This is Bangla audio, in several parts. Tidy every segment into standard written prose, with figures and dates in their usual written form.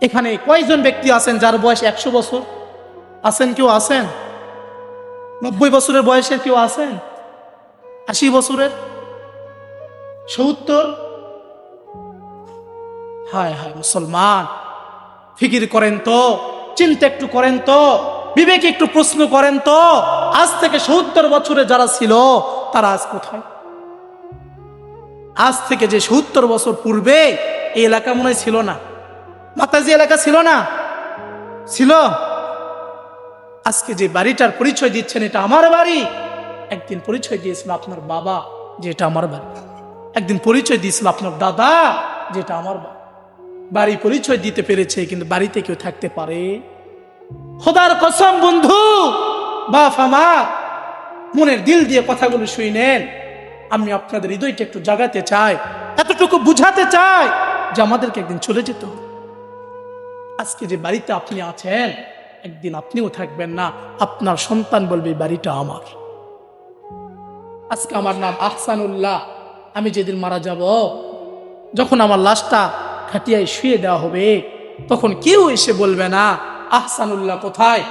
এখানে কয়জন ব্যক্তি আছেন যার বয়স 100 বছর? আছেন কেউ? আছেন 90 বছরের বয়সের কেউ? আছেন 80 বছরের? 70? হায় হায় মুসলমান, ফিকির করেন তো, চিন্তা একটু করেন তো, বিবেকে একটু প্রশ্ন করেন তো, আজ থেকে 70 বছরে যারা ছিল তারা আজ কোথায়? আজ থেকে যে 70 বছর পূর্বে এই এলাকা মনে হয় ছিল না, মাতাজি এলাকা ছিল না? ছিল। আজকে যে বাড়িটার পরিচয় দিচ্ছেন এটা আমার বাড়ি, একদিন পরিচয় দিয়েছিল আপনার বাবা যে এটা আমার বাড়ি, একদিন পরিচয় দিয়েছিল আপনার দাদা যেটা আমার বাড়ি। বাড়ি পরিচয় দিতে পেরেছে, কিন্তু বাড়িতে কেউ থাকতে পারে? খোদার কসম বন্ধু, বাপ আমার, মনের দিল দিয়ে কথাগুলো শুনেন। আমি আপনাদের হৃদয়টা একটু জাগাতে চাই, এতটুকু বুঝাতে চাই যে আমাদেরকে একদিন চলে যেতে হবে। আজকে যে বাড়িতে আপনি আছেন, একদিন আপনিও থাকবেন না, আপনার সন্তান বলবে বাড়িটা আমার। আজকে আমার নাম আহসানুল্লাহ, আমি যেদিন মারা যাব, যখন আমার লাশটা খাটিয়ায় শুয়ে দেওয়া হবে, তখন কেউ এসে বলবে না আহসানুল্লাহ কোথায়,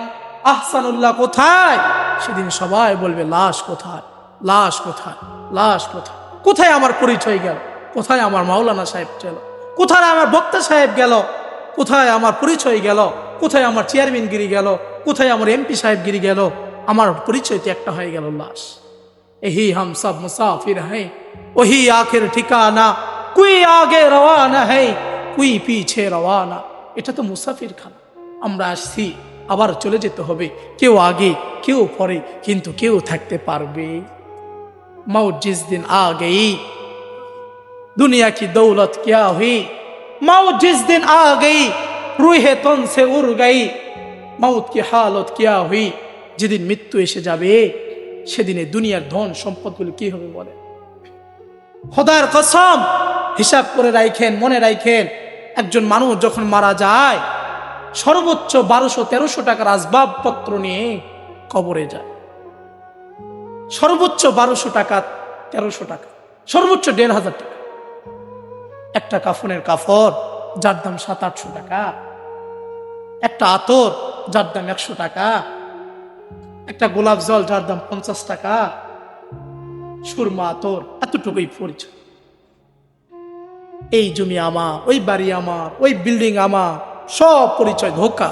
আহসানুল্লাহ কোথায়। সেদিন সবাই বলবে লাশ কোথায়, লাশ কোথায়, লাশ কোথায়। কোথায় আমার পরিচয় গেল? কোথায় আমার মাওলানা সাহেব গেল? কোথায় আমার বক্তা সাহেব গেল? কোথায় আমার পরিচয় গেল? কোথায় আমার চেয়ারম্যানগিরি গেল? কোথায় আমার এমপি সাহেবগিরি গেল? আমার পরিচয় তো একটা হয়ে গেল লাশ। यही हम सब मुसाफिर हैं, वही आखिर ठिकाना, कोई आगे रवाना है, कोई पीछे रवाना। এটা তো মুসাফির খানা, আমরা আসছি, আবার চলে যেতে হবে। কেউ আগে কেউ পরে, কিন্তু কেউ থাকতে পারবে। मौत जिस दिन आ गई दुनिया की दौलत क्या हुई, मौत जिस दिन आ गई रूहे तन से उड़ गई, मौत की हालत क्या हुई। যেদিন মৃত্যু এসে যাবে সেদিনে দুনিয়ার ধন সম্পদগুলো কি হবে বলে? খোদার কসম, হিসাব করে রাখেন, মনে রাখেন, একজন মানুষ যখন মারা যায় সর্বোচ্চ 1200-1300 টাকার আসবাবপত্র নিয়ে কবরে যায়। সর্বোচ্চ 1200 টাকা, 1300 টাকা, সর্বোচ্চ 1500 টাকা। একটা কাফনের কাফর যার দাম 700-800 টাকা, একটা আতর যার দাম 100 টাকা, একটা গোলাপ জল যার দাম 50 টাকা, সুরমা আতর, এতটুকুই পরিচয়। এই জমি আমার, ওই বাড়ি আমার, ওই বিল্ডিং আমার, সব পরিচয় ধোঁকা।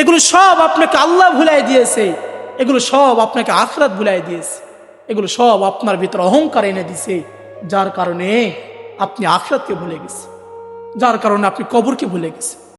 এগুলো সব আপনাকে আল্লাহ ভুলাই দিয়েছে, এগুলো সব আপনাকে আখিরাত ভুলাই দিয়েছে, এগুলো সব আপনার ভিতরে অহংকার এনে দিছে, যার কারণে আপনি আখিরাতকে ভুলে গেছেন, যার কারণে আপনি কবরকে ভুলে গেছেন।